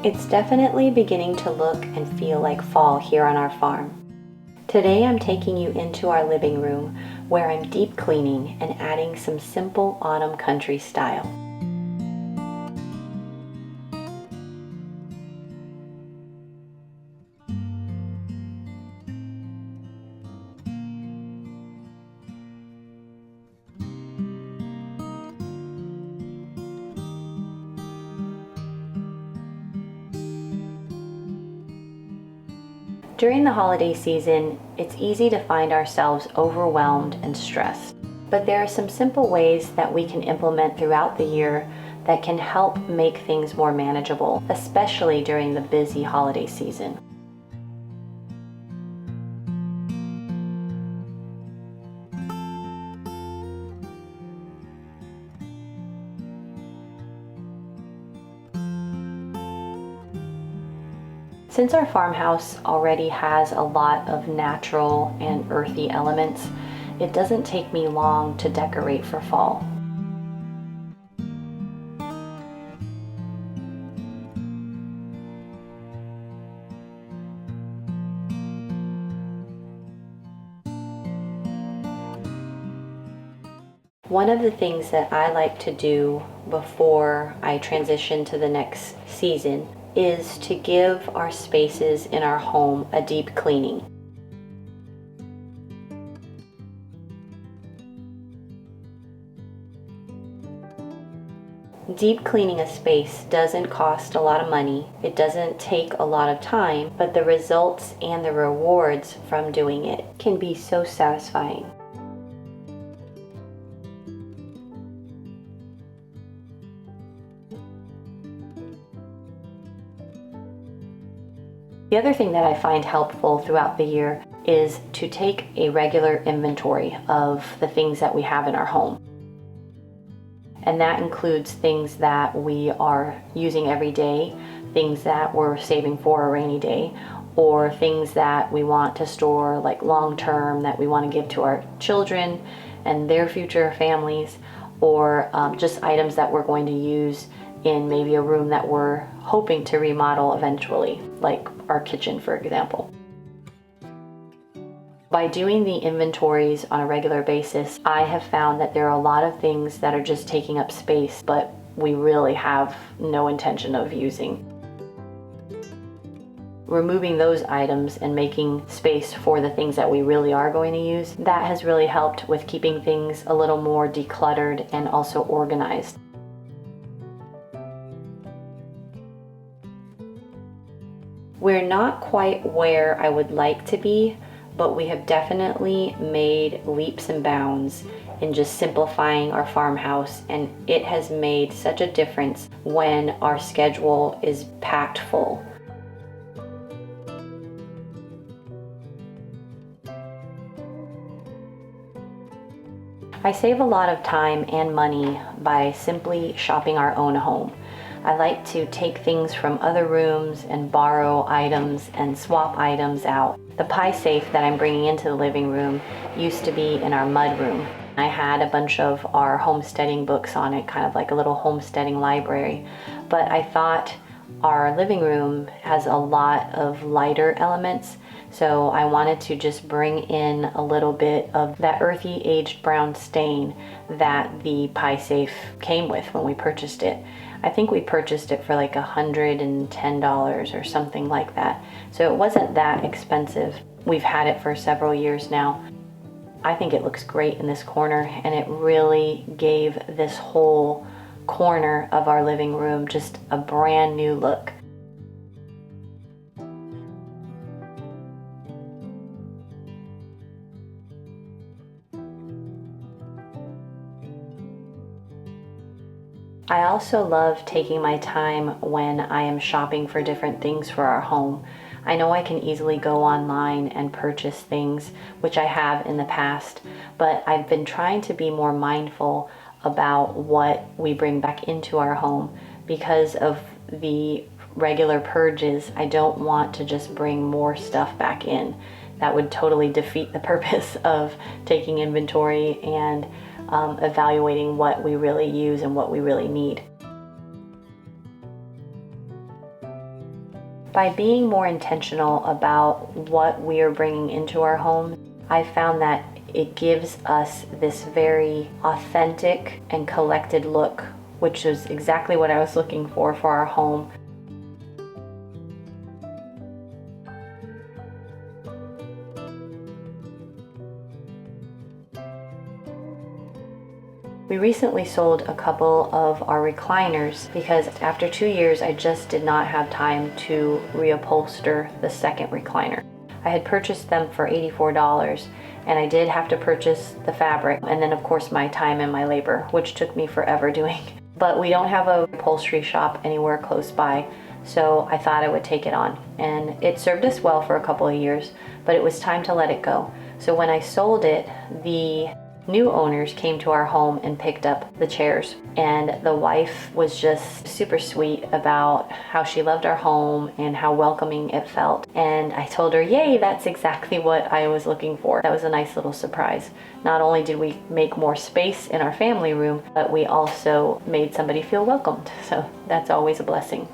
It's definitely beginning to look and feel like fall here on our farm. Today I'm taking you into our living room where I'm deep cleaning and adding some simple autumn country style. During the holiday season, it's easy to find ourselves overwhelmed and stressed. But there are some simple ways that we can implement throughout the year that can help make things more manageable, especially during the busy holiday season. Since our farmhouse already has a lot of natural and earthy elements, it doesn't take me long to decorate for fall. One of the things that I like to do before I transition to the next season is to give our spaces in our home a deep cleaning. Deep cleaning a space doesn't cost a lot of money, it doesn't take a lot of time, but the results and the rewards from doing it can be so satisfying. The other thing that I find helpful throughout the year is to take a regular inventory of the things that we have in our home. And that includes things that we are using every day, things that we're saving for a rainy day, or things that we want to store like long term that we want to give to our children and their future families, or just items that we're going to use in maybe a room that we're hoping to remodel eventually, like our kitchen, for example. By doing the inventories on a regular basis, I have found that there are a lot of things that are just taking up space, but we really have no intention of using. Removing those items and making space for the things that we really are going to use, that has really helped with keeping things a little more decluttered and also organized. We're not quite where I would like to be, but we have definitely made leaps and bounds in just simplifying our farmhouse, and it has made such a difference when our schedule is packed full. I save a lot of time and money by simply shopping our own home. I like to take things from other rooms and borrow items and swap items out. The pie safe that I'm bringing into the living room used to be in our mud room. I had a bunch of our homesteading books on it, kind of like a little homesteading library. But I thought our living room has a lot of lighter elements, so I wanted to just bring in a little bit of that earthy aged brown stain that the pie safe came with when we purchased it. I think we purchased it for like $110 or something like that. So it wasn't that expensive. We've had it for several years now. I think it looks great in this corner, and it really gave this whole corner of our living room just a brand new look. I also love taking my time when I am shopping for different things for our home. I know I can easily go online and purchase things, which I have in the past, but I've been trying to be more mindful about what we bring back into our home. Because of the regular purges, I don't want to just bring more stuff back in. That would totally defeat the purpose of taking inventory and evaluating what we really use and what we really need. By being more intentional about what we are bringing into our home, I found that it gives us this very authentic and collected look, which is exactly what I was looking for our home. We recently sold a couple of our recliners because after 2 years I just did not have time to reupholster the second recliner. I had purchased them for $84 and I did have to purchase the fabric and then of course my time and my labor, which took me forever doing. But we don't have a upholstery shop anywhere close by, so I thought I would take it on. And it served us well for a couple of years, but it was time to let it go. So when I sold it, the new owners came to our home and picked up the chairs, and the wife was just super sweet about how she loved our home and how welcoming it felt. And I told her, yay, that's exactly what I was looking for. That was a nice little surprise. Not only did we make more space in our family room, but we also made somebody feel welcomed. So that's always a blessing.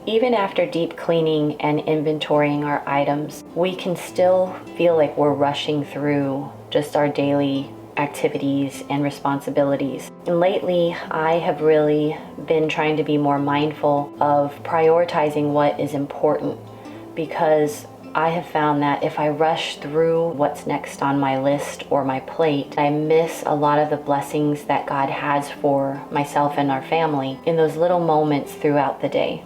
Even after deep cleaning and inventorying our items, we can still feel like we're rushing through just our daily activities and responsibilities. And lately, I have really been trying to be more mindful of prioritizing what is important, because I have found that if I rush through what's next on my list or my plate, I miss a lot of the blessings that God has for myself and our family in those little moments throughout the day.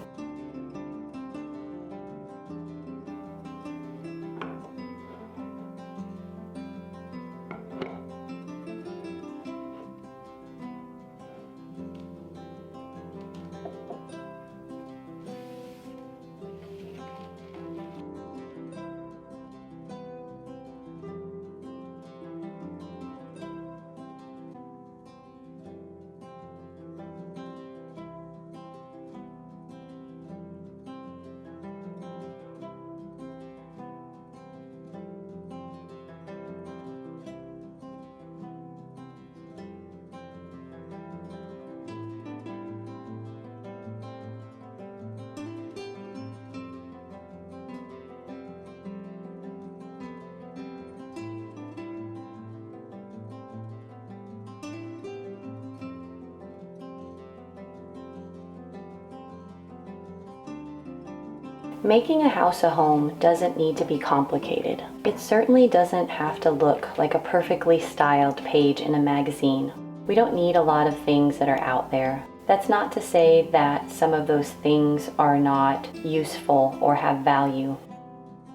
Making a house a home doesn't need to be complicated. It certainly doesn't have to look like a perfectly styled page in a magazine. We don't need a lot of things that are out there. That's not to say that some of those things are not useful or have value.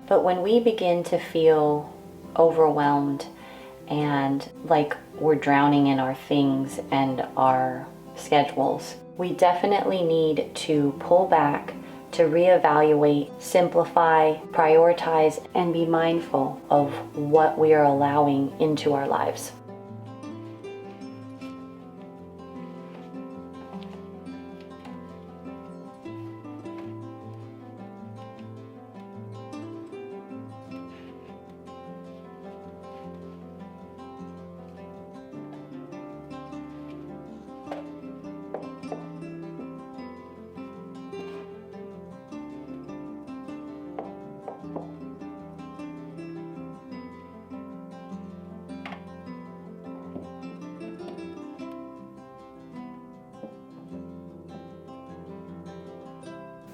But when we begin to feel overwhelmed and like we're drowning in our things and our schedules, we definitely need to pull back, to reevaluate, simplify, prioritize, and be mindful of what we are allowing into our lives.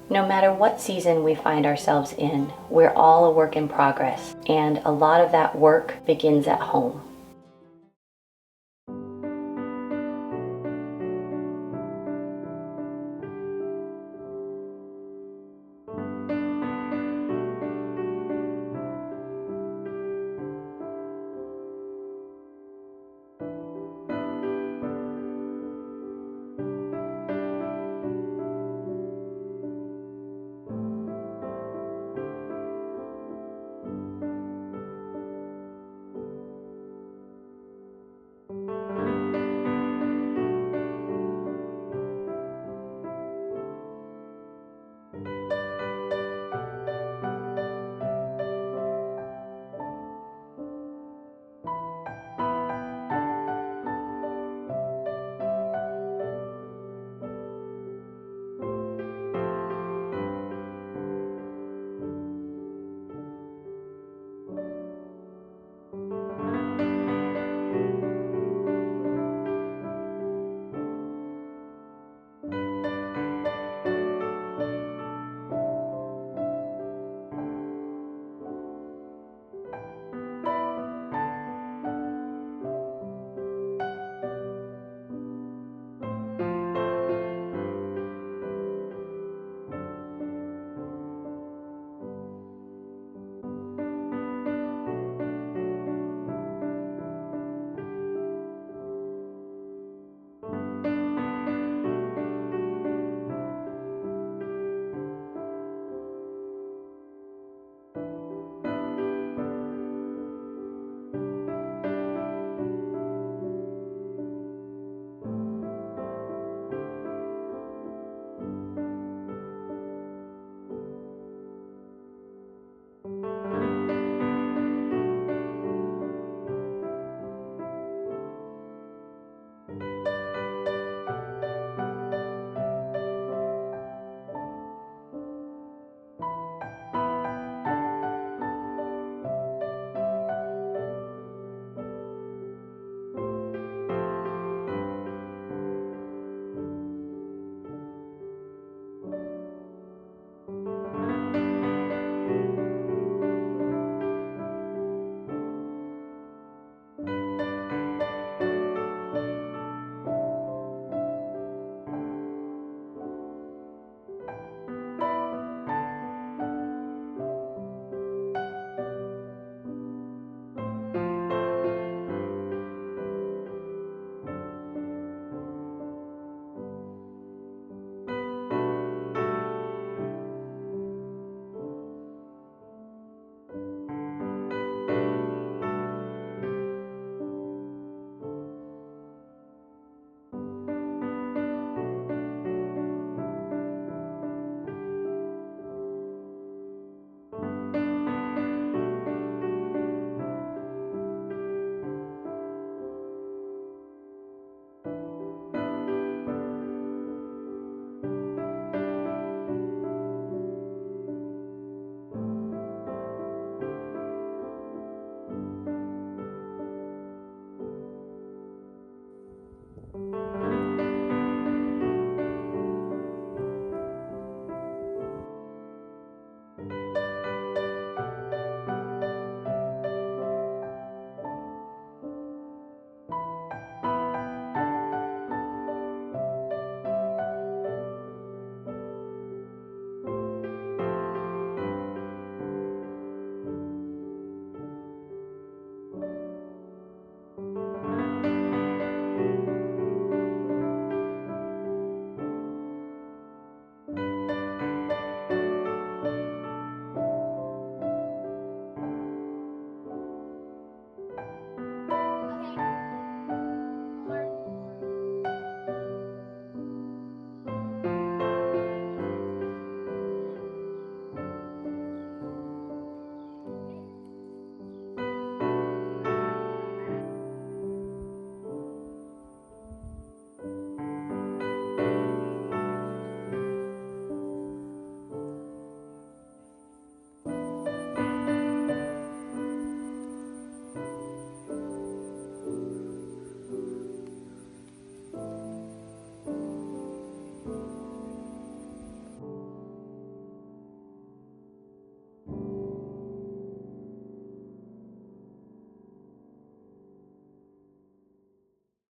No matter what season we find ourselves in, we're all a work in progress, and a lot of that work begins at home.